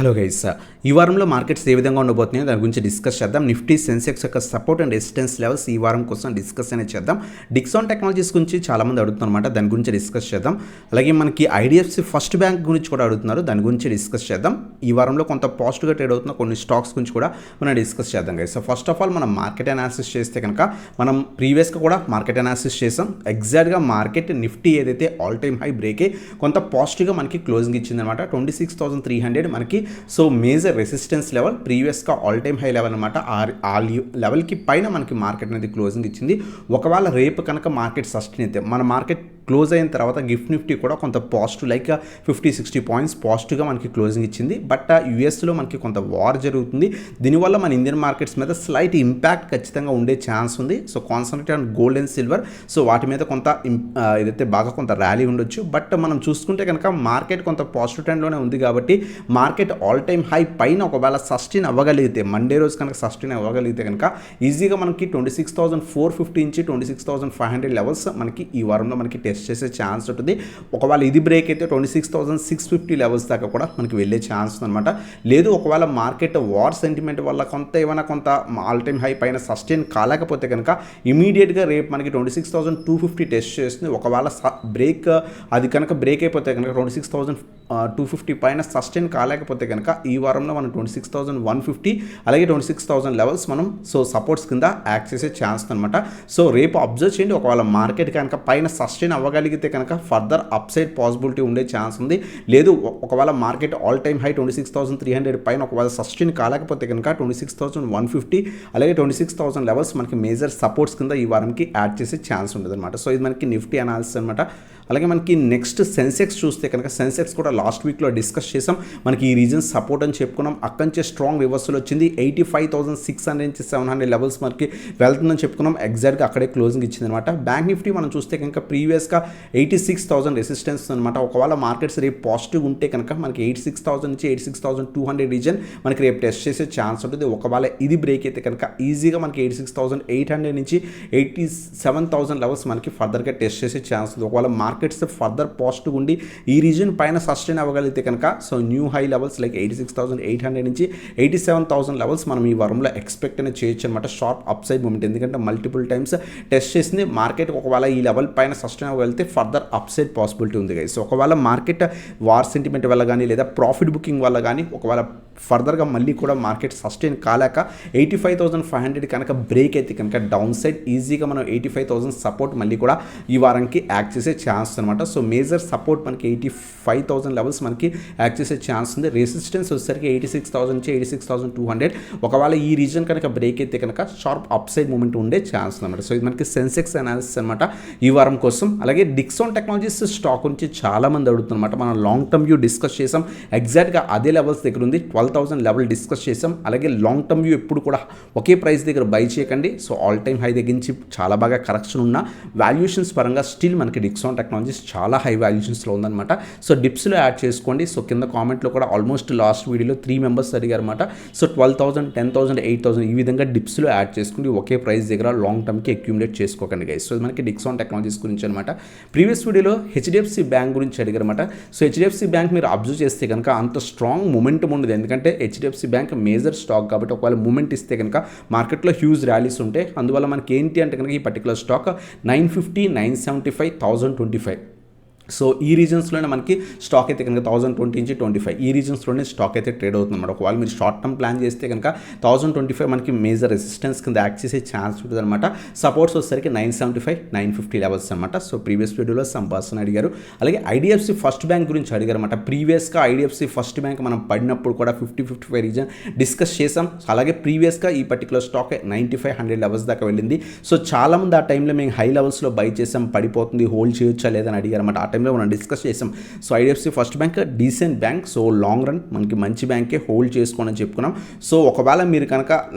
Hello guys, ఈ వారంలో markets ఏ విధంగా ఉండబోతున్నాయో దాని గురించి డిస్కస్ చేద్దాం. నిఫ్టీ సెన్సెక్స్ యొక్క సపోర్ట్ అండ్ రెసిస్టెన్స్ లెవెల్స్ ఈ వారం కోసం డిస్కస్ అనేది చేద్దాం. డిక్సాన్ టెక్నాలజీస్ గురించి చాలామంది అడుగుతున్నమాట, దాని గురించి డిస్కస్ చేద్దాం. అలాగే మనకి ఐడిఎఫ్సి ఫస్ట్ బ్యాంక్ గురించి కూడా అడుగుతున్నారు, దాని గురించి డిస్కస్ చేద్దాం. ఈ వారంలో కొంత పాజిటివ్గా ట్రేడ్ అవుతున్న కొన్ని స్టాక్స్ గురించి కూడా మనం డిస్కస్ చేద్దాం guys. So first of all మనం మార్కెట్ అనాలిసిస్ చేస్తే కనుక మనం ప్రీవియస్గా కూడా మార్కెట్ అనాలిసిస్ చేసాం. ఎగ్జాక్ట్గా మార్కెట్ నిఫ్టీ ఏదైతే ఆల్ టైమ్ హై బ్రేక్ అయ్యి కొంత పాజిటివ్గా మనకి క్లోజింగ్ ఇచ్చిందనమాట. 26,300 మనకి సో మేజర్ రెసిస్టెన్స్ లెవెల్, ప్రీవియస్గా ఆల్ టైమ్ హై లెవెల్ అనమాట. ఆ లెవెల్కి పైన మనకి మార్కెట్ అనేది క్లోజింగ్ ఇచ్చింది. ఒకవేళ రేపు కనుక మార్కెట్ సస్టైన్ అయితే మన మార్కెట్ క్లోజ్ అయిన తర్వాత గిఫ్ట్ నిఫ్టీ కూడా కొంత పాజిటివ్ లైక్ 50-60 పాయింట్స్ పాజిటివ్గా మనకి క్లోజింగ్ ఇచ్చింది. బట్ యూఎస్లో మనకి కొంత వార్ జరుగుతుంది, దీనివల్ల మన ఇండియన్ మార్కెట్స్ మీద స్లైట్ ఇంపాక్ట్ ఖచ్చితంగా ఉండే ఛాన్స్ ఉంది. So concentrate on gold and silver, so వాటి మీద కొంత ఏదైతే బాగా కొంత ర్యాలీ ఉండొచ్చు. బట్ మనం చూసుకుంటే కనుక మార్కెట్ కొంత పాజిటివ్ ట్రెండ్లోనే ఉంది కాబట్టి మార్కెట్ ఆల్ టైమ్ హై పైన ఒకవేళ సస్టైన్ అవ్వగలిగితే, మండే రోజు కనుక సస్టైన్ అవ్వగలిగితే కనుక ఈజీగా మనకి 26,450 నుంచి 26,500 లెవెల్స్ మనకి ఈ వారంలో మనకి టెస్ట్ చేసే ఛాన్స్ ఉంటుంది. ఒకవేళ ఇది బ్రేక్ అయితే 26,650 లెవెల్స్ దాకా కూడా మనకి వెళ్ళే ఛాన్స్ ఉందన్నమాట. లేదు ఒకవేళ మార్కెట్ వార్ సెంటిమెంట్ వల్ల ఏమైనా కొంత ఆల్ టైమ్ హై పైన సస్టైన్ కాలేకపోతే కనుక ఇమీడియట్గా రేపు మనకి 26,250 టెస్ట్ చేస్తుంది. ఒకవేళ అది కనుక బ్రేక్ అయిపోతే కనుక 26,250 పైన సస్టైన్ కాలేకపోతే కనుక ఈ వారంలో మనం 26,150 అలాగే 26,000 లెవెల్స్ మనం సో సపోర్ట్స్ కింద యాక్ట్ చేసే ఛాన్స్ అనమాట. సో రేపు అబ్జర్వ్ చేయండి, ఒకవేళ మార్కెట్ కనుక పైన సస్టైన్ అవ్వగలిగితే కనుక ఫర్దర్ అప్సైడ్ పాసిబిలిటీ ఉండే ఛాన్స్ ఉంది. లేదు ఒకవేళ మార్కెట్ ఆల్ టైమ్ హై 26,300 పైన ఒకవేళ సస్టైన్ కాలేకపోతే కనుక 26,150 అలాగే 26,000 లెవెల్స్ మనకి మేజర్ సపోర్ట్స్ కింద ఈ వారంకి యాడ్ చేసే ఛాన్స్ ఉంటుంది అనమాట. సో ఇది మనకి నిఫ్టీ అనాలిసిస్ అనమాట. అలాగే మనకి నెక్స్ట్ సెన్సెక్స్ చూస్తే కనుక సెన్సెక్స్ కూడా లాస్ట్ వీక్లో డిస్కస్ చేసాం. మనకి ఈ రీజన్ సపోర్ట్ అని చెప్పుకున్నాం, అక్కడి నుంచి స్ట్రాంగ్ రివర్సల్ వచ్చింది. 85,600 నుంచి 700 లెవెల్స్ మనకి వెళ్తుందని చెప్పుకున్నాం. ఎగ్జాక్ట్గా అక్కడే క్లోజింగ్ ఇచ్చింది అనమాట. బ్యాంక్ నిఫ్టీ మనం చూస్తే కనుక ప్రీవియస్గా 86,000 రెసిస్టెన్స్ అనమాట. ఒకవేళ మార్కెట్స్ రేపు పాజిటివ్ ఉంటే కనుక మనకి 86,000 నుంచి 86,200 రీజన్ మనకి రేపు టెస్ట్ చేసే ఛాన్స్ ఉంటుంది. ఒకవేళ ఇది బ్రేక్ అయితే కనుక ఈజీగా మనకి 86,800 నుంచి 87,000 లెవెల్స్ మనకి ఫర్దర్గా టెస్ట్ చేసే ఛాన్స్ ఉంది. ఒకవేళ మార్కెట్స్ ఫర్దర్ పాజిటివ్ ఉండి ఈ రీజన్ పైన సస్టైన్ అవ్వగలిగితే కనుక so new high levels like 86,800 నుంచి 87,000 లెవెల్స్ మనం ఈ వారంలో ఎక్స్పెక్ట్ అనేది చేయొచ్చు అనమాట. షార్ప్ అప్సైడ్ మూమెంట్, ఎందుకంటే మల్టిపుల్ టైమ్స్ టెస్ట్ చేసింది మార్కెట్. ఒకవేళ ఈ లెవెల్ పైన సస్టైన్ అవ్వగలిగితే ఫర్దర్ అప్సైడ్ పాసిబిలిటీ ఉంది గైస్. ఒకవేళ మార్కెట్ వార్ సెంటిమెంట్ వల్ల కానీ లేదా ప్రాఫిట్ బుకింగ్ వల్ల కానీ ఒకవేళ ఫర్దర్గా మళ్ళీ కూడా మార్కెట్ సస్టైన్ కాలేక 85,500 కనుక బ్రేక్ అయితే కనుక డౌన్ సైడ్ ఈజీగా మనం 85,000 సపోర్ట్ మళ్ళీ కూడా ఈ వారానికి యాక్ట్ చేసే ఛాన్స్ అనమాట. సో మేజర్ సపోర్ట్ మనకి 85,000 లెవెల్స్ మనకి యాక్ట్ చేసే ఛాన్స్ ఉంది. రెసిస్టెన్స్ వచ్చేసరికి 86,000 నుంచి 86,200. ఒకవేళ ఈ రీజన్ కనుక బ్రేక్ అయితే కనుక షార్ప్ అప్సైడ్ మూమెంట్ ఉండే ఛాన్స్ అనమాట. సో ఇది మనకి సెన్సెక్స్ అనాలిసిస్ అనమాట ఈ వారం కోసం. అలాగే డిక్సాన్ టెక్నాలజీస్ స్టాక్ నుంచి చాలామంది అడుగుతున్నమాట. మనం లాంగ్ టర్మ్ వ్యూ డిస్కస్ చేసాం, ఎగ్జాక్ట్గా అదే లెవెల్స్ దగ్గర ఉంది. 12,000 లెవెల్ డిస్కస్ చేసాం. అలాగే లాంగ్ టర్మ్ వ్యూ ఎప్పుడు కూడా ఒకే ప్రైస్ దగ్గర బై చేయకండి. సో ఆల్ టైమ్ హై దగ్గర నుంచి చాలా బాగా కరెక్షన్ ఉన్న వాల్యుయేషన్స్ పరంగా స్టిల్ మనకి డిక్సాన్ టెక్నాలజీస్ చాలా హై వాల్యుయేషన్స్లో ఉందన్నమాట. సో డిప్స్లో యాడ్ చేసుకోండి. సో కింద కామెంట్లో కూడా ఆల్మోస్ట్ లాస్ట్ వీడియోలో 3 మెంబర్స్ అడిగారు అనమాట. సో 12,000, 10,000, 8,000 ఈ విధంగా డిప్స్లో యాడ్ చేసుకోండి. ఒకే ప్రైస్ దగ్గర లాంగ్ టర్మ్కి అక్యూములేట్ చేసుకోకండి గైస్. సో మనకి డిక్సాన్ టెక్నాలజీస్ గురించి అనమాట. ప్రీవియస్ వీడియోలో హెచ్డిఎఫ్సి బ్యాంక్ గురించి అడిగారు అనమాట. సో హెచ్డిఎఫ్సి బ్యాంక్ మీరు అబ్జర్వ్ చేస్తే కనుక అంత స్ట్రాంగ్ మూమెంటం ఉండదు, ఎందుకంటే హెచ్డిఎఫ్సి బ్యాంక్ మేజర్ స్టాక్ కాబట్టి ఒకవేళ మూమెంట్ ఇస్తే కనుక మార్కెట్లో హ్యూజ్ ర్యాలీస్ ఉంటాయి. అందువల్ల మనకి ఏంటి అంటే కనుక ఈ పర్టికులర్ స్టాక్ 950, 975, 1025 సో ఈ రీజన్స్లోనే మనకి స్టాక్ అయితే కనుక 1020 నుంచి 25 ఈ రీజన్స్లోనే స్టాక్ అయితే ట్రేడ్ అవుతుంది అనమాట. ఒకవేళ మీరు షార్ట్ టర్మ్ ప్లాన్ చేస్తే కనుక 1025 మనకి మేజర్ రెసిస్టెన్స్ కింద యాక్ట్ చేసే ఛాన్స్ ఉంటుంది అనమాట. సపోర్ట్స్ వచ్చేసరికి 975, 950 లెవెల్స్ అనమాట. సో ప్రీవియస్ వీడియోలో సమ్ పర్సన్ అడిగారు. అలాగే ఐడిఎఫ్సి ఫస్ట్ బ్యాంక్ గురించి అడిగారు అనమాట. ప్రీవియస్గా ఐడిఎఫ్సి ఫస్ట్ బ్యాంక్ మనం పడినప్పుడు కూడా 50-55 రీజన్ డిస్కస్ చేసాం. అలాగే ప్రీవియస్గా ఈ పర్టికులర్ స్టాక్ 95-100 లెవెల్స్ దాకా వెళ్ళింది. సో చాలామంది ఆ టైంలో మేము హై లెవెల్స్లో బై చేసాం, పడిపోతుంది, హోల్డ్ చేయొచ్చా లేదని అడిగారు అనమాట. ఆ టైంలో మనం డిస్కస్ చేసాం. So IDFC first bank decent bank, so long run మనకి మంచి బ్యాంకే, హోల్డ్ చేసుకోండి చెప్పుకున్నాం. సో ఒకవేళ మీరు కనుక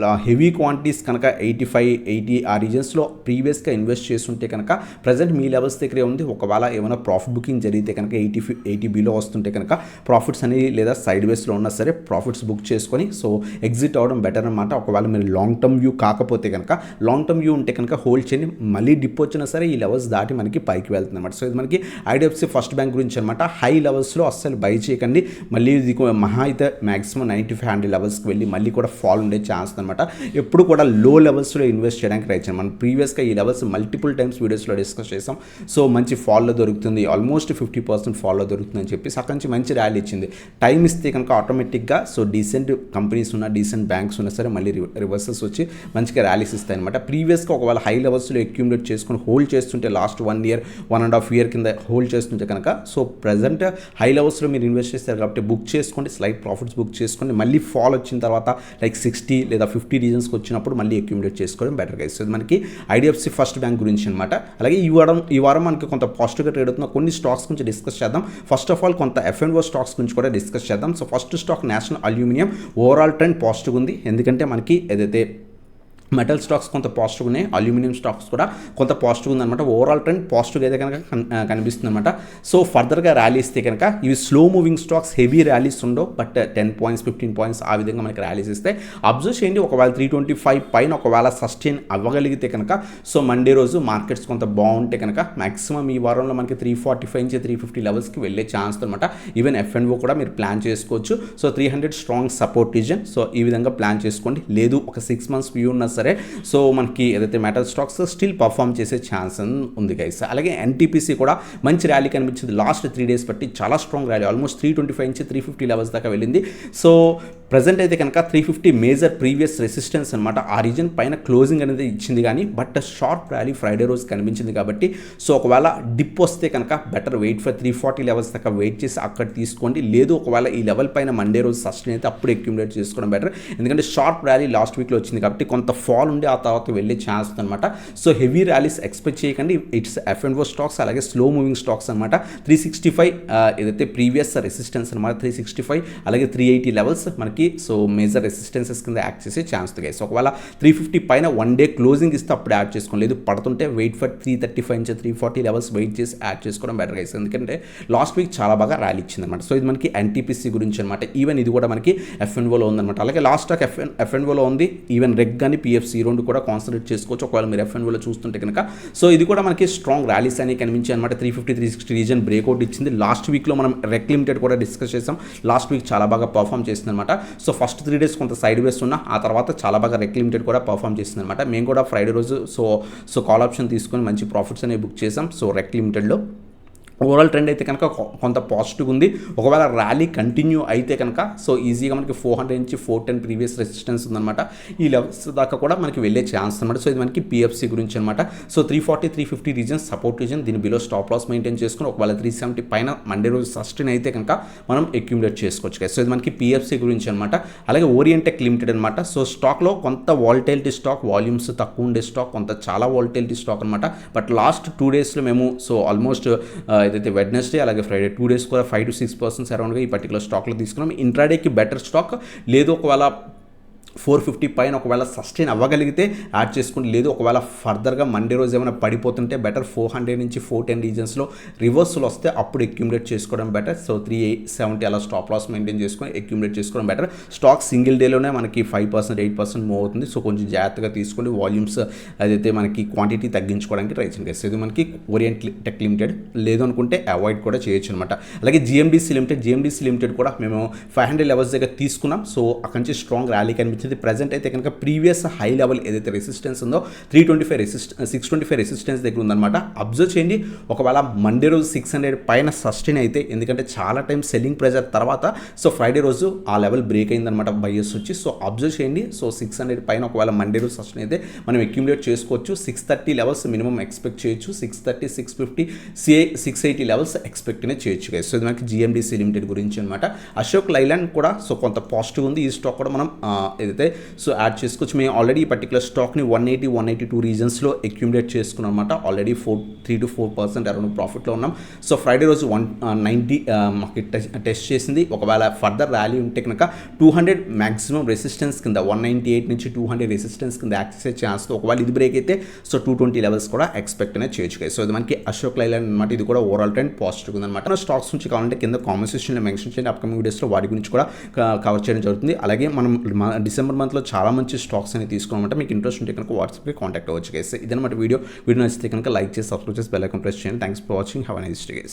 హెవీ క్వాంటిటీస్ కనుక 85, 80 ఆ రీజన్స్లో ప్రీవియస్గా ఇన్వెస్ట్ చేస్తుంటే కనుక ప్రజెంట్ మీ లెవెల్స్ దగ్గరే ఉంది. ఒకవేళ ఏమైనా ప్రాఫిట్ బుకింగ్ జరిగితే కనుక 80 బిలో వస్తుంటే కనుక ప్రాఫిట్స్ అనేవి లేదా సైడ్ వేస్లో ఉన్నా సరే ప్రాఫిట్స్ బుక్ చేసుకొని సో ఎగ్జిట్ అవ్వడం బెటర్ అనమాట. ఒకవేళ మీరు లాంగ్ టర్మ్ వ్యూ కాకపోతే కనుక లాంగ్ టర్మ్ వ్యూ ఉంటే కనుక హోల్డ్ చేయండి. మళ్ళీ డిప్ వచ్చినా సరే ఈ లెవెల్స్ దాటి మనకి పైకి వెళ్తుంది అనమాట. సో ఇది మనకి ఐడిఎఫ్సి ఐడిఎఫ్సి ఫస్ట్ బ్యాంక్ గురించి అనమాట. హై లెవెల్స్లో అస్సలు బై చేయకండి. మళ్ళీ ఇది మహా అయితే మ్యాక్సిమం 9500 లెవెల్స్కి వెళ్ళి మళ్ళీ కూడా ఫాల్ ఉండే ఛాన్స్ అనమాట. ఎప్పుడు కూడా లో లెవెల్స్లో ఇన్వెస్ట్ చేయడానికి ట్రై చేయండి. మనం ప్రీవియస్గా ఈ లెవెల్స్ మల్టిపుల్ టైమ్స్ వీడియోస్లో డిస్కస్ చేసాం. సో మంచి ఫాల్లో దొరుకుతుంది, ఆల్మోస్ట్ 50% ఫాల్లో దొరుకుతుంది అని చెప్పి అక్కడి నుంచి మంచి ర్యాలీ ఇచ్చింది. టైం ఇస్తే కనుక ఆటోమేటిక్గా సో డీసెంట్ కంపెనీస్ ఉన్న డీసెంట్ బ్యాంక్స్ ఉన్నా సరే మళ్ళీ రివర్సల్స్ వచ్చి మంచిగా ర్యాలీస్ ఇస్తాయి అనమాట. ప్రీవియస్గా ఒకవేళ హై లెవెల్స్లో అక్యూములేట్ చేసుకొని హోల్డ్ చేస్తుంటే లాస్ట్ 1 year 1.5 year కింద హోల్డ్ చేస్తుంటే కనుక సో ప్రజెంట్ హై లెవెల్స్లో మీరు ఇన్వెస్ట్ చేస్తారు కాబట్టి బుక్ చేసుకోండి, స్లైట్ ప్రాఫిట్స్ బుక్ చేసుకోండి. మళ్ళీ ఫాల్ వచ్చిన తర్వాత లైక్ 60 లేదా 50 రీజన్స్కి వచ్చినప్పుడు మళ్ళీ అక్యూములేట్ చేసుకోవడం బెటర్గా ఇస్తుంది. మనకి ఐడిఎఫ్సి ఫస్ట్ బ్యాంక్ గురించి అనమాట. అలాగే ఈ వారం మనకి కొంత పాజిటివ్గా ట్రేడ్ అవుతున్న కొన్ని స్టాక్స్ గురించి డిస్కస్ చేద్దాం. ఫస్ట్ ఆఫ్ ఆల్ కొంత F&O స్టాక్స్ గురించి కూడా డిస్కస్ చేద్దాం. So first stock national aluminium. Overall trend positive ఉంది, ఎందుకంటే మనకి ఏదైతే మెటల్ స్టాక్స్ కొంత పాజిటివ్ ఉన్నాయి, అల్యూమినియం స్టాక్స్ కూడా కొంత పాజిటివ్ ఉందన్నమాట. ఓవరాల్ ట్రెండ్ పాజిటివ్గా అయితే కనుక కనిపిస్తుంది అనమాట. సో ఫర్దర్గా ర్యాలీ ఇస్తే కనుక ఇవి slow moving stocks, heavy rallies ఉండవు, బట్ 10 points 15 points ఆ విధంగా మనకి ర్యాలీస్ ఇస్తే అబ్జర్వ్ చేయండి. ఒకవేళ 325 పైన ఒకవేళ సస్టైన్ అవ్వగలిగితే కనుక సో మండే రోజు మార్కెట్స్ కొంత బాగుంటే కనుక మాక్సిమం ఈ వారంలో మనకి 345 నుంచి 350 లెవెల్స్కి వెళ్ళే ఛాన్స్ అనమాట. ఈవెన్ F&O కూడా మీరు ప్లాన్ చేసుకోవచ్చు. So 300 strong support reason. So ఈ విధంగా ప్లాన్ చేసుకోండి. లేదు ఒక 6 months వ్యూ ఉన్నా సరే సో మనకి ఏదైతే మెటల్ స్టాక్స్ స్టిల్ పర్ఫామ్ చేసే ఛాన్స్ ఉంది గైస్. అలాగే NTPC కూడా మంచి ర్యాలీ కనిపించింది. లాస్ట్ 3 days బట్టి చాలా స్ట్రాంగ్ ర్యాలీ, ఆల్మోస్ట్ 325 నుంచి 350 లెవెల్స్ దాకా వెళ్ళింది. సో ప్రజెంట్ అయితే కనుక 350 మేజర్ ప్రీవియస్ రెసిస్టెన్స్ అనమాట. ఆ రీజన్ పైన క్లోజింగ్ అనేది ఇచ్చింది, కానీ బట్ షార్ప్ ర్యాలీ ఫ్రైడే రోజు కనిపించింది కాబట్టి సో ఒకవేళ డిప్ వస్తే కనుక బెటర్ వెయిట్ ఫర్ 340 లెవెల్స్ దాకా వెయిట్ చేసి అక్కడ తీసుకోండి. లేదు ఒకవేళ ఈ లెవెల్ పైన మండే రోజు సస్టైన్ అయితే అప్పుడు అక్యూములేట్ చేసుకోవడం బెటర్, ఎందుకంటే షార్ప్ ర్యాలీ లాస్ట్ వీక్లో వచ్చింది కాబట్టి కొంత ఫాల్ ఉండి ఆ తర్వాత వెళ్ళే ఛాన్స్ అనమాట. సో హెవీ ర్యాలీస్ ఎక్స్పెక్ట్ చేయకండి. ఇట్స్ F&O స్టాక్స్, అలాగే స్లో మూవింగ్ స్టాక్స్ అనమాట. 365 ఏదైతే ప్రీవియస్ రెసిస్టెన్స్ అనమాట 365, అలాగే 380 లెవెల్స్ మనకి సో మేజర్ రెసిస్టెన్సెస్ కింద యాక్ట్ చేసే ఛాన్స్ గైస్. ఒకవేళ 350 పైన 1 day క్లోజింగ్ ఇస్తే అప్పుడు యాడ్ చేసుకోండి. లేదు పడుతుంటే వెయిట్ ఫర్ 335 నుంచి 340 లెవెల్స్ వెయిట్ చేసి యాడ్ చేసుకోవడం బెటర్ గైస్, ఎందుకంటే లాస్ట్ వీక్ చాలా బాగా ర్యాలీ ఇచ్చింది అనమాట. సో ఇది మనకి NTPC గురించి అనమాట. ఈవెన్ ఇది కూడా మనకి F&Oలో ఉందన్నమాట. అలాగే లాస్ట్ స్టాక్ F&Oలో ఉంది. ఈవెన్ రెగ్ కానీ PFC రెండు కూడా కాన్సన్ట్రేట్ చేసుకోవచ్చు ఒకవేళ మీరు F&Oలో చూస్తుంటే కనుక. సో ఇది కూడా మనకి స్ట్రాంగ్ ర్యాలీస్ అనేవి కనిపించాయి అనమాట. 350 360 రీజన్ బ్రేక్అవుట్ ఇచ్చింది. లాస్ట్ వీక్లో మనం రెక్ లిమిటెడ్ కూడా డిస్కస్ చేసాం. లాస్ట్ వీక్ చాలా బాగా పర్ఫామ్ చేసింది అనమాట. సో ఫస్ట్ 3 days కొంత సైడ్ వేస్ ఉన్నా ఆ తర్వాత చాలా బాగా రెక్ లిమిటెడ్ కూడా పర్ఫామ్ చేసింది అనమాట. మేము కూడా ఫ్రైడే రోజు సో కాల్ ఆప్షన్ తీసుకొని మంచి ప్రాఫిట్స్ అనేవి బుక్ చేసాం. సో రెక్ లిమిటెడ్లో ఓవరాల్ ట్రెండ్ అయితే కనుక కొంత పాజిటివ్ ఉంది. ఒకవేళ ర్యాలీ కంటిన్యూ అయితే కనుక సో ఈజీగా మనకి 400 నుంచి 410 ప్రీవియస్ రెసిస్టెన్స్ ఉందన్నమాట. ఈ లెవెల్స్ దాకా కూడా మనకి వెళ్ళే ఛాన్స్ అనమాట. సో ఇది మనకి PFC గురించి అనమాట. సో 340 350 రీజన్ సపోర్ట్ రీజన్, దీని బిలో స్టాప్ లాస్ మెయింటైన్ చేసుకుని ఒకవేళ 370 పైన మండే రోజు సస్టైన్ అయితే కనుక మనం అక్యూములేట్ చేసుకోవచ్చు. సో ఇది మనకి PFC గురించి అనమాట. అలాగే ఓరియంటెక్ లిమిటెడ్ అనమాట. సో స్టాక్లో కొంత వాలటైలిటీ స్టాక్, వాల్యూమ్స్ తక్కువ ఉండే స్టాక్, కొంత చాలా వాలటైలిటీ స్టాక్ అనమాట. బట్ లాస్ట్ 2 daysలో మేము సో ఆల్మోస్ట్ ఏదైతే వెడ్నెస్డే అలాగే ఫ్రైడే 2 days కూడా 5 to 6% అరౌండ్గా ఈ పర్టికులర్ స్టాక్లో తీసుకున్నాం. ఇంట్రాడేకి బెటర్ స్టాక్. లేదు ఒకవేళ 450 పైన ఒకవేళ సస్టైన్ అవ్వగలిగితే యాడ్ చేసుకోండి. లేదు ఒకవేళ ఫర్దర్గా మండే రోజు ఏమైనా పడిపోతుంటే బెటర్ 400 నుంచి 410 రీజన్స్లో రివర్సల్ వస్తే అప్పుడు అక్యూములేట్ చేసుకోవడం బెటర్. సో 370 అలా స్టాప్ లాస్ మెయింటైన్ చేసుకొని అక్యూములేట్ చేసుకోవడం బెటర్. స్టాక్ సింగిల్ డేలోనే మనకి 5% 8% మూవ్ అవుతుంది. సో కొంచెం జాగ్రత్తగా తీసుకోండి. వాల్యూమ్స్ అదైతే మనకి క్వాంటిటీ తగ్గించుకోవడానికి ట్రై చేయండి. ఇది మనకి ఓరియంట్ టెక్ లిమిటెడ్. లేదు అనుకుంటే అవాయిడ్ కూడా చేయొచ్చు అనమాట. అలాగే GMDC లిమిటెడ్ కూడా మేము 500 లెవెల్స్ దగ్గర తీసుకున్నాం. సో అక్కడి నుంచి స్ట్రాంగ్ ర్యాలీ కనిపించింది. ప్రెజెంట్ అయితే కనుక ప్రీవియస్ హై లెవెల్ ఏదైతే రెసిస్టెన్స్ ఉందో 625 రెసిస్టెన్స్ దగ్గర ఉందన్నమాట. అబ్జర్వ్ చేయండి. ఒకవేళ మండే రోజు 600 పైన సస్టైన్ అయితే, ఎందుకంటే చాలా టైం సెల్లింగ్ ప్రెజర్ తర్వాత సో ఫ్రైడే రోజు ఆ లెవెల్ బ్రేక్ అయిందనమాట బయర్స్ వచ్చి. సో అబ్జర్వ్ చేయండి. సో 600 పైన ఒకవేళ మండే రోజు సస్టైన్ అయితే మనం అక్యూములేట్ చేసుకోవచ్చు. 630 లెవెల్స్ మినిమం ఎక్స్పెక్ట్ చేయొచ్చు. 630 650 680 లెవెల్స్ ఎక్స్పెక్ట్ చేయొచ్చు గైస్. సో ఇది మనకి GMDC లిమిటెడ్ గురించి అనమాట. అశోక్ లైలాండ్ కూడా సో కొంత పాజిటివ్ ఉంది. ఈ స్టాక్ కూడా మనం ఏదైతే సో యాడ్ చేసుకోవచ్చు. మేము ఆల్రెడీ ఈ పర్టికులర్ స్టాక్ని 180 182 రీజన్స్లో అక్యూములేట్ చేసుకున్నాం అనమాట. ఆల్రెడీ 3 to 4% అరౌండ్ ప్రాఫిట్లో ఉన్నాం. సో ఫ్రైడే రోజు 190 మాకు టెస్ట్ చేసింది. ఒకవేళ ఫర్దర్ ర్యాలీ ఉంటే కనుక 200 మ్యాక్సిమం రెసిస్టెన్స్ కింద 198 నుంచి 200 రెసిస్టెన్స్ కింద యాక్ట్ చేసే ఛాన్స్. ఒకవేళ ఇది బ్రేక్ అయితే సో 220 లెవెల్స్ కూడా ఎక్స్పెక్ట్ అనేది చేయొచ్చు. సో ఇది మనకి అశోక్ లైలాండ్ అనమాట. ఇది కూడా ఓవరాల్ ట్రెండ్ పాజిటివ్ ఉందన్నమాట. స్టాక్స్ నుంచి కావాలంటే కింద కామెంట్ సెక్షన్లో మెన్షన్ చేయండి. అప్కమింగ్ వీడియోస్లో వాటి గురించి కూడా కవర్ చేయడం జరుగుతుంది. అలాగే మనం డిసెంబర్ మంత్లో చాలా మంచి స్టాక్స్ అని తీసుకున్నామంటే మీకు ఇంట్రెస్ట్ ఉంటే కనుక వాట్సాప్కి కాంటాక్ట్ అవ్వచ్చు గైస్. ఇదన్నమాట వీడియో నచ్చితే కనుక లైక్ చేసి సబ్స్క్రైబ్ చేసి బెల్ ఐకాన్ ప్రెస్ చేయండి. Thanks for watching. Have a nice day guys.